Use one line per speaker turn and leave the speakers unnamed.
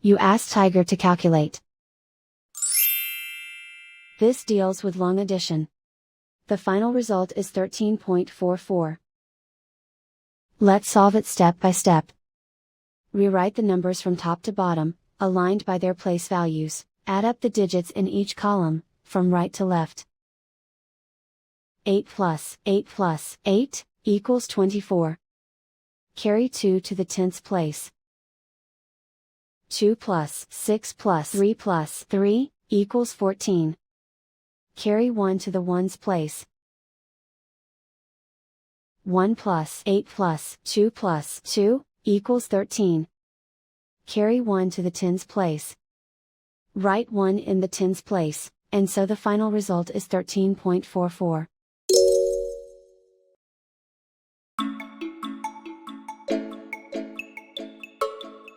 You ask Tiger to calculate. This deals with long addition. The final result is 13.44. Let's solve it step by step. Rewrite the numbers from top to bottom, aligned by their place values, add up the digits in each column, from right to left. 8 plus 8 equals 24. Carry 2 to the tenths place. 2 plus 6 plus 3 equals 14. Carry 1 to the ones place. 1 plus 8 plus 2 equals 13. Carry 1 to the tens place. Write 1 in the tens place, and so the final result is 13.44.